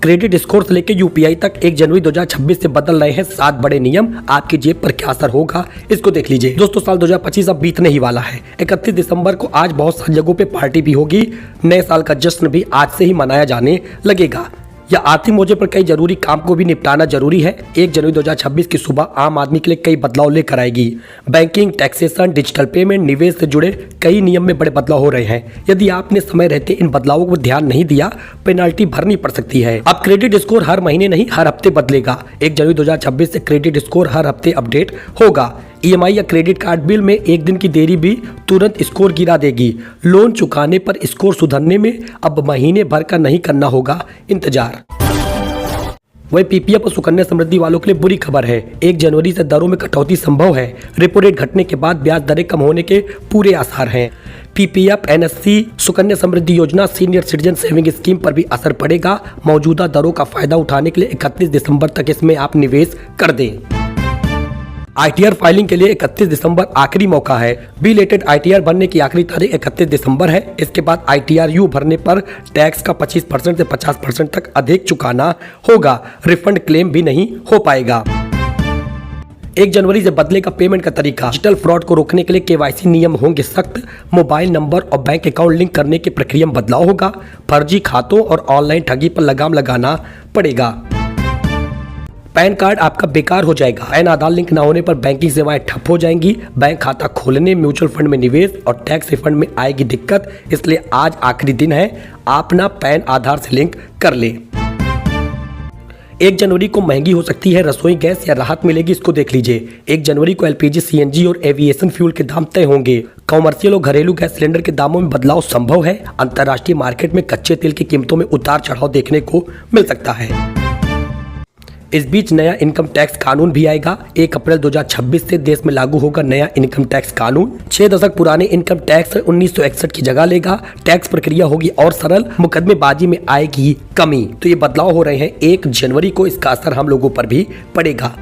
Credit score से लेकर UPI तक 1 जनवरी 2026 से बदल रहे हैं 7 बड़े नियम। आपकी जेब पर क्या असर होगा, इसको देख लीजिए। दोस्तों, साल 2025 अब बीतने ही वाला है। 31 दिसंबर को आज बहुत सारी जगहों पे पार्टी भी होगी। नए साल का जश्न भी आज से ही मनाया जाने लगेगा। या आर्थिक मोर्चे पर कई जरूरी काम को भी निपटाना जरूरी है। 1 जनवरी 2026 की सुबह आम आदमी के लिए कई बदलाव लेकर आएगी। बैंकिंग, टैक्सेशन, डिजिटल पेमेंट, निवेश से जुड़े कई नियम में बड़े बदलाव हो रहे हैं। यदि आपने समय रहते इन बदलावों को ध्यान नहीं दिया, पेनल्टी भरनी पड़ सकती है। अब क्रेडिट स्कोर हर महीने नहीं, हर हफ्ते बदलेगा। 1 जनवरी 2026 से क्रेडिट स्कोर हर हफ्ते अपडेट होगा। ईएमआई या क्रेडिट कार्ड बिल में 1 दिन की देरी भी तुरंत स्कोर गिरा देगी। लोन चुकाने पर स्कोर सुधरने में अब महीने भर का नहीं करना होगा इंतजार। वही पीपीएफ और सुकन्या समृद्धि वालों के लिए बुरी खबर है। 1 जनवरी से दरों में कटौती संभव है। रेपो रेट घटने के बाद ब्याज दरें कम होने के पूरे आसार हैं। पीपीएफ, एनएससी, सुकन्या समृद्धि योजना, सीनियर सिटीजन सेविंग स्कीम पर भी असर पड़ेगा। मौजूदा दरों का फायदा उठाने के लिए 31 दिसंबर तक इसमें आप निवेश कर दें। आईटीआर फाइलिंग के लिए 31 दिसंबर आखिरी मौका है। बिलेटेड आईटीआर भरने की आखिरी तारीख 31 दिसंबर है। इसके बाद आईटीआर यू भरने पर टैक्स का 25% से 50% तक अधिक चुकाना होगा। रिफंड क्लेम भी नहीं हो पाएगा। 1 जनवरी से बदलेगा पेमेंट का तरीका। डिजिटल फ्रॉड को रोकने के लिए केवाईसी नियम होंगे सख्त। मोबाइल नंबर और बैंक अकाउंट लिंक करने की प्रक्रिया में बदलाव होगा। फर्जी खातों और ऑनलाइन ठगी पर लगाम लगाना पड़ेगा। पैन कार्ड आपका बेकार हो जाएगा। पैन आधार लिंक न होने पर बैंकिंग सेवाएं ठप हो जाएंगी। बैंक खाता खोलने, म्यूचुअल फंड में निवेश और टैक्स रिफंड में आएगी दिक्कत। इसलिए आज आखिरी दिन है, आप ना पैन आधार से लिंक कर ले। 1 जनवरी को महंगी हो सकती है रसोई गैस या राहत मिलेगी, इसको देख लीजिए। 1 जनवरी को एलपीजी, सीएनजी और एविएशन फ्यूल के दाम तय होंगे। कॉमर्शियल और घरेलू गैस सिलेंडर के दामों में बदलाव संभव है। अंतर्राष्ट्रीय मार्केट में कच्चे तेल की कीमतों में उतार चढ़ाव देखने को मिल सकता है। इस बीच नया इनकम टैक्स कानून भी आएगा। 1 अप्रैल 2026 से देश में लागू होगा नया इनकम टैक्स कानून। 6 दशक पुराने इनकम टैक्स 1961 की जगह लेगा। टैक्स प्रक्रिया होगी और सरल, मुकदमेबाजी में आएगी कमी। तो ये बदलाव हो रहे हैं 1 जनवरी को। इसका असर हम लोगों पर भी पड़ेगा।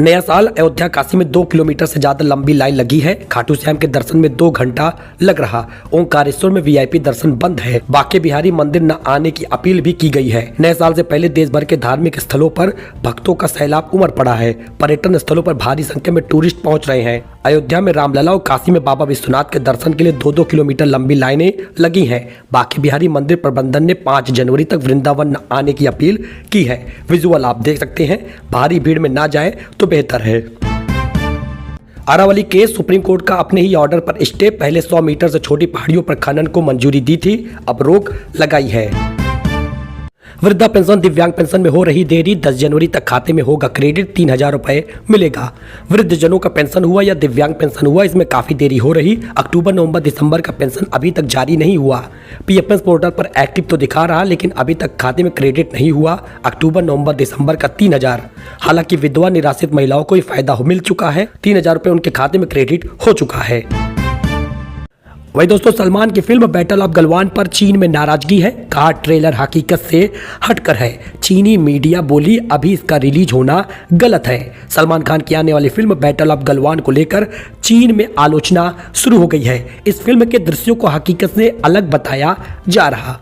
नया साल, अयोध्या काशी में 2 किलोमीटर से ज्यादा लंबी लाइन लगी है। खाटू श्याम के दर्शन में 2 घंटा लग रहा। ओंकारेश्वर में वीआईपी दर्शन बंद है। बांके बिहारी मंदिर न आने की अपील भी की गई है। नए साल से पहले देश भर के धार्मिक स्थलों पर भक्तों का सैलाब उमड़ पड़ा है। पर्यटन स्थलों पर भारी संख्या में टूरिस्ट पहुंच रहे हैं। अयोध्या में रामलला और काशी में बाबा विश्वनाथ के दर्शन के लिए 2-2 किलोमीटर लंबी लाइनें लगी हैं। बांके बिहारी मंदिर प्रबंधन ने 5 जनवरी तक वृंदावन न आने की अपील की है। विजुअल आप देख सकते हैं। भारी भीड़ में ना जाए तो बेहतर है। अरावली केस, सुप्रीम कोर्ट का अपने ही ऑर्डर पर स्टे। पहले 100 मीटर से छोटी पहाड़ियों पर खनन को मंजूरी दी थी, अब रोक लगाई है। वृद्धा पेंशन, दिव्यांग पेंशन में हो रही देरी। 10 जनवरी तक खाते में होगा क्रेडिट, 3000 रुपए मिलेगा। वृद्ध जनों का पेंशन हुआ या दिव्यांग पेंशन हुआ, इसमें काफी देरी हो रही। अक्टूबर, नवंबर, दिसंबर का पेंशन अभी तक जारी नहीं हुआ। पीएफएस पोर्टल पर एक्टिव तो दिखा रहा, लेकिन अभी तक खाते में क्रेडिट नहीं हुआ। अक्टूबर, नवंबर, दिसंबर का 3000। हालांकि विधवा निराश्रित महिलाओं को फायदा मिल चुका है। 3000 रुपए उनके खाते में क्रेडिट हो चुका है। वही दोस्तों, सलमान की फिल्म बैटल ऑफ गलवान पर चीन में नाराजगी है। कहा ट्रेलर हकीकत से हटकर है। चीनी मीडिया बोली अभी इसका रिलीज होना गलत है। सलमान खान की आने वाली फिल्म बैटल ऑफ गलवान को लेकर चीन में आलोचना शुरू हो गई है। इस फिल्म के दृश्यों को हकीकत से अलग बताया जा रहा।